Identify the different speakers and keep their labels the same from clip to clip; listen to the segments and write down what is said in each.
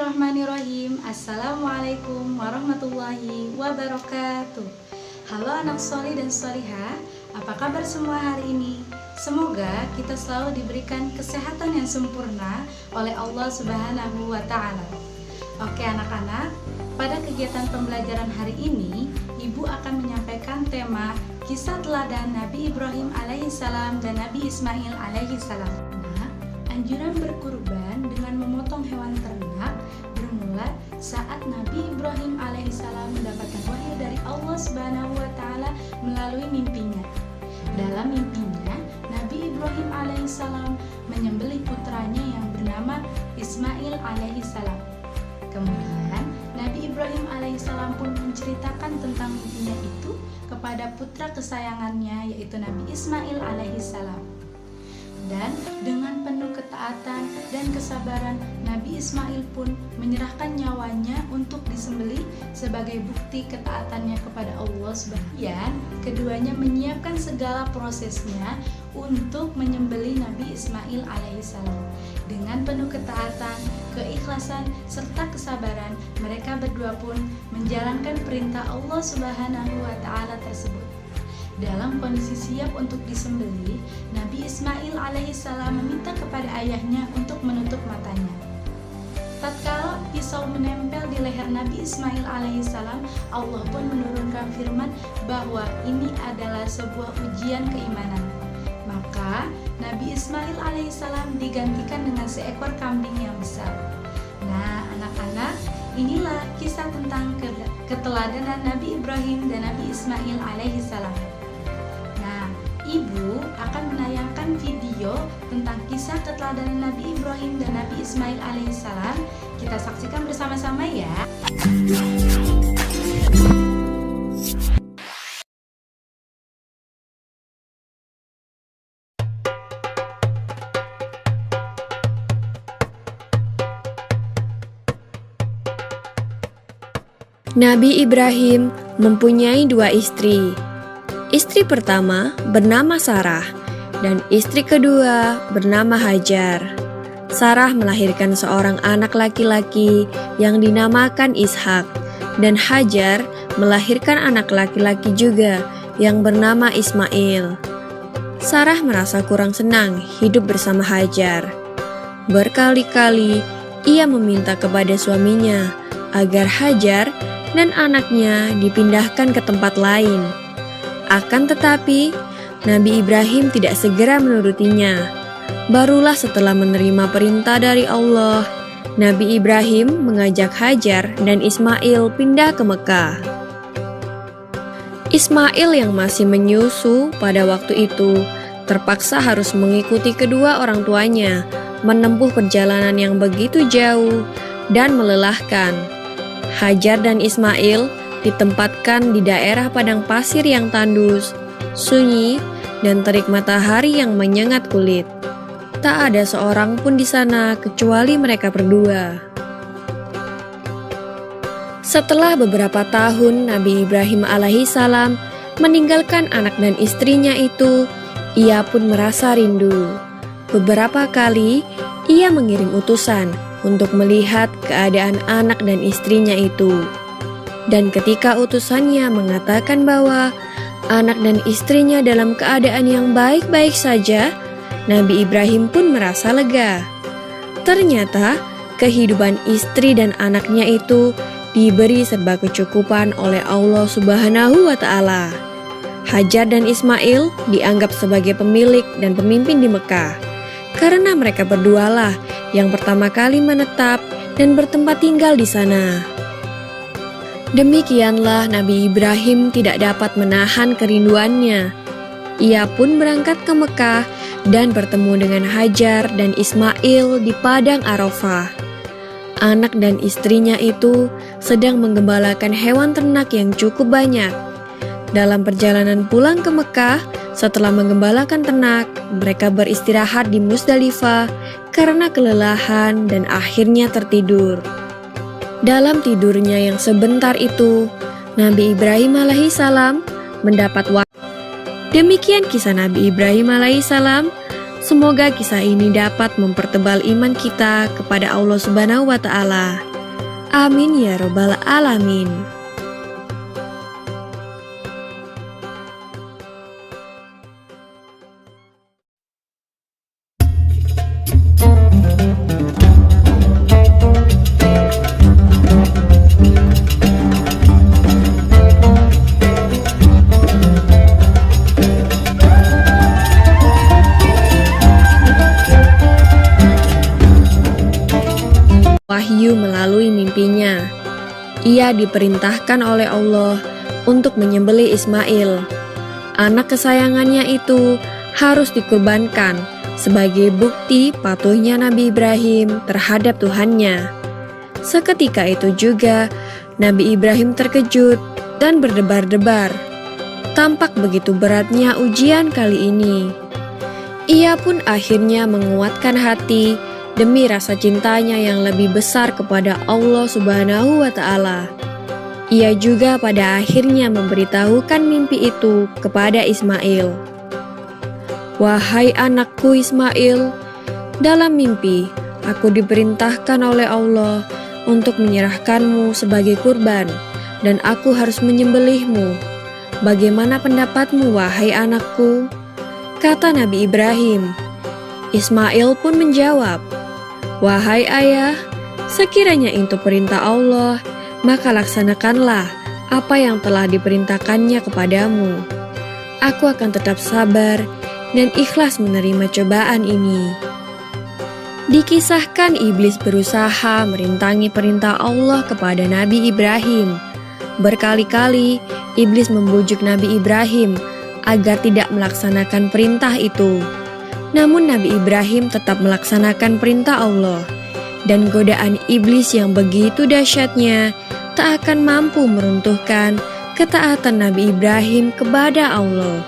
Speaker 1: Bismillahirrahmanirrahim. Assalamualaikum warahmatullahi wabarakatuh. Halo anak solih dan solihah, apa kabar semua hari ini? Semoga kita selalu diberikan kesehatan yang sempurna oleh Allah Subhanahu wa Ta'ala. Oke anak-anak, pada kegiatan pembelajaran hari ini Ibu akan menyampaikan tema kisah teladan Nabi Ibrahim alaihissalam dan Nabi Ismail alaihissalam. Anjuran berkurban dengan memotong hewan ternak bermula saat Nabi Ibrahim alaihissalam mendapatkan wahyu dari Allah Subhanahu wa Ta'ala melalui mimpinya. Dalam mimpinya, Nabi Ibrahim alaihissalam menyembelih putranya yang bernama Ismail alaihissalam. Kemudian Nabi Ibrahim alaihissalam pun menceritakan tentang mimpinya itu kepada putra kesayangannya, yaitu Nabi Ismail alaihissalam. Dan dengan penuh ketaatan dan kesabaran, Nabi Ismail pun menyerahkan nyawanya untuk disembelih sebagai bukti ketaatannya kepada Allah Subhanahu. Keduanya menyiapkan segala prosesnya untuk menyembelih Nabi Ismail alaihissalam. Dengan penuh ketaatan, keikhlasan, serta kesabaran, mereka berdua pun menjalankan perintah Allah Subhanahu wa Ta'ala tersebut. Dalam kondisi siap untuk disembelih, Nabi Ismail alaihissalam meminta kepada ayahnya untuk menutup matanya. Tatkala pisau menempel di leher Nabi Ismail alaihissalam, Allah pun menurunkan firman bahwa ini adalah sebuah ujian keimanan. Maka Nabi Ismail alaihissalam digantikan dengan seekor kambing yang besar. Nah, anak-anak, inilah kisah tentang keteladanan Nabi Ibrahim dan Nabi Ismail alaihissalam. Ibu akan menayangkan video tentang kisah keteladanan Nabi Ibrahim dan Nabi Ismail alaihissalam. Kita saksikan bersama-sama ya.
Speaker 2: Nabi Ibrahim mempunyai dua istri. Istri pertama bernama Sarah dan istri kedua bernama Hajar. Sarah melahirkan seorang anak laki-laki yang dinamakan Ishak, dan Hajar melahirkan anak laki-laki juga yang bernama Ismail. Sarah merasa kurang senang hidup bersama Hajar. Berkali-kali ia meminta kepada suaminya agar Hajar dan anaknya dipindahkan ke tempat lain. Akan tetapi, Nabi Ibrahim tidak segera menurutinya. Barulah setelah menerima perintah dari Allah, Nabi Ibrahim mengajak Hajar dan Ismail pindah ke Mekah. Ismail yang masih menyusu pada waktu itu terpaksa harus mengikuti kedua orang tuanya menempuh perjalanan yang begitu jauh dan melelahkan. Hajar dan Ismail ditempatkan di daerah padang pasir yang tandus, sunyi, dan terik matahari yang menyengat kulit. Tak ada seorang pun di sana kecuali mereka berdua. Setelah beberapa tahun Nabi Ibrahim alaihissalam meninggalkan anak dan istrinya itu, ia pun merasa rindu. Beberapa kali ia mengirim utusan untuk melihat keadaan anak dan istrinya itu. Dan ketika utusannya mengatakan bahwa anak dan istrinya dalam keadaan yang baik-baik saja, Nabi Ibrahim pun merasa lega. Ternyata kehidupan istri dan anaknya itu diberi serba kecukupan oleh Allah Subhanahu wa Ta'ala. Hajar dan Ismail dianggap sebagai pemilik dan pemimpin di Mekah, karena mereka berdualah yang pertama kali menetap dan bertempat tinggal di sana. Demikianlah Nabi Ibrahim tidak dapat menahan kerinduannya. Ia pun berangkat ke Mekah dan bertemu dengan Hajar dan Ismail di padang Arafah. Anak dan istrinya itu sedang menggembalakan hewan ternak yang cukup banyak. Dalam perjalanan pulang ke Mekah, setelah menggembalakan ternak, mereka beristirahat di Musdalifah karena kelelahan dan akhirnya tertidur. Dalam tidurnya yang sebentar itu, Nabi Ibrahim alaihissalam mendapat wahyu. Demikian kisah Nabi Ibrahim alaihissalam. Semoga kisah ini dapat mempertebal iman kita kepada Allah Subhanahu wa Ta'ala. Amin ya robbal alamin. Wahyu melalui mimpinya. Ia diperintahkan oleh Allah untuk menyembelih Ismail. Anak kesayangannya itu harus dikurbankan sebagai bukti patuhnya Nabi Ibrahim terhadap Tuhannya. Seketika itu juga Nabi Ibrahim terkejut dan berdebar-debar. Tampak begitu beratnya ujian kali ini. Ia pun akhirnya menguatkan hati demi rasa cintanya yang lebih besar kepada Allah Subhanahu wa Ta'ala. Ia juga pada akhirnya memberitahukan mimpi itu kepada Ismail. "Wahai anakku Ismail, dalam mimpi aku diperintahkan oleh Allah untuk menyerahkanmu sebagai kurban, dan aku harus menyembelihmu. Bagaimana pendapatmu, wahai anakku?" kata Nabi Ibrahim. Ismail pun menjawab, "Wahai ayah, sekiranya itu perintah Allah, maka laksanakanlah apa yang telah diperintahkannya kepadamu. Aku akan tetap sabar dan ikhlas menerima cobaan ini." Dikisahkan iblis berusaha merintangi perintah Allah kepada Nabi Ibrahim. Berkali-kali iblis membujuk Nabi Ibrahim agar tidak melaksanakan perintah itu. Namun Nabi Ibrahim tetap melaksanakan perintah Allah, dan godaan iblis yang begitu dahsyatnya tak akan mampu meruntuhkan ketaatan Nabi Ibrahim kepada Allah.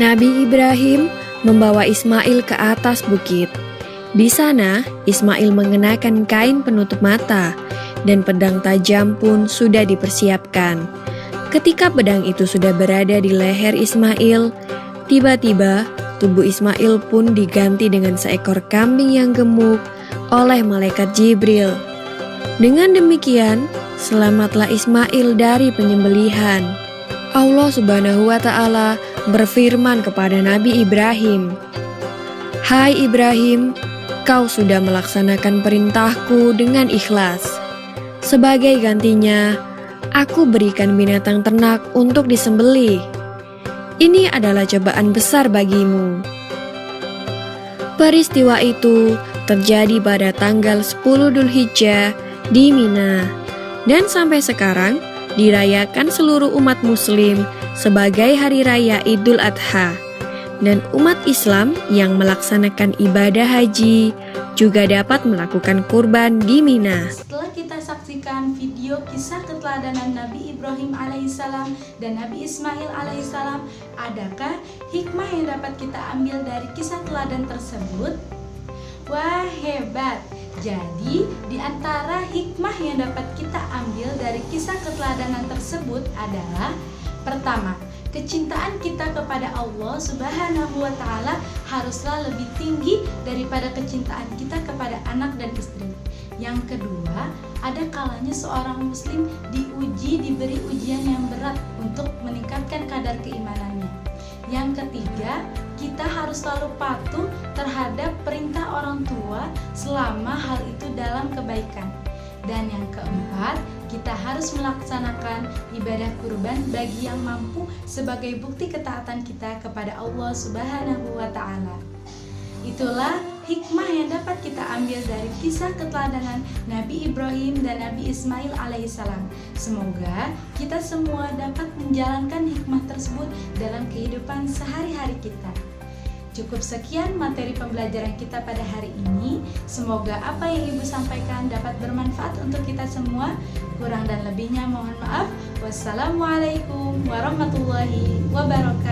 Speaker 2: Nabi Ibrahim membawa Ismail ke atas bukit. Di sana Ismail mengenakan kain penutup mata, dan pedang tajam pun sudah dipersiapkan. Ketika pedang itu sudah berada di leher Ismail, tiba-tiba tubuh Ismail pun diganti dengan seekor kambing yang gemuk oleh malaikat Jibril. Dengan demikian, selamatlah Ismail dari penyembelihan. Allah Subhanahu wa Ta'ala berfirman kepada Nabi Ibrahim, "Hai Ibrahim, kau sudah melaksanakan perintahku dengan ikhlas. Sebagai gantinya, aku berikan binatang ternak untuk disembelih. Ini adalah cobaan besar bagimu." Peristiwa itu terjadi pada tanggal 10 Dzulhijjah di Mina, dan sampai sekarang dirayakan seluruh umat muslim sebagai hari raya Idul Adha. Dan umat Islam yang melaksanakan ibadah haji juga dapat melakukan kurban di Mina.
Speaker 1: Setelah kita saksikan video kisah keteladanan Nabi Ibrahim alaihissalam dan Nabi Ismail alaihissalam, adakah hikmah yang dapat kita ambil dari kisah teladan tersebut? Wah, hebat! Jadi, di antara hikmah yang dapat kita ambil dari kisah keteladanan tersebut adalah: pertama, kecintaan kita kepada Allah Subhanahu wa Ta'ala haruslah lebih tinggi daripada kecintaan kita kepada anak dan istri. Yang kedua, ada kalanya seorang muslim diberi ujian yang berat untuk meningkatkan kadar keimanannya. Yang ketiga, kita harus selalu patuh terhadap perintah orang tua selama hal itu dalam kebaikan. Dan yang keempat, kita harus melaksanakan ibadah kurban bagi yang mampu sebagai bukti ketaatan kita kepada Allah Subhanahu wa Ta'ala. Itulah hikmah yang dapat kita ambil dari kisah keteladanan Nabi Ibrahim dan Nabi Ismail alaihissalam. Semoga kita semua dapat menjalankan hikmah tersebut dalam kehidupan sehari-hari kita. Cukup sekian materi pembelajaran kita pada hari ini. Semoga apa yang Ibu sampaikan dapat bermanfaat untuk kita semua. Kurang dan lebihnya mohon maaf. Wassalamualaikum warahmatullahi wabarakatuh.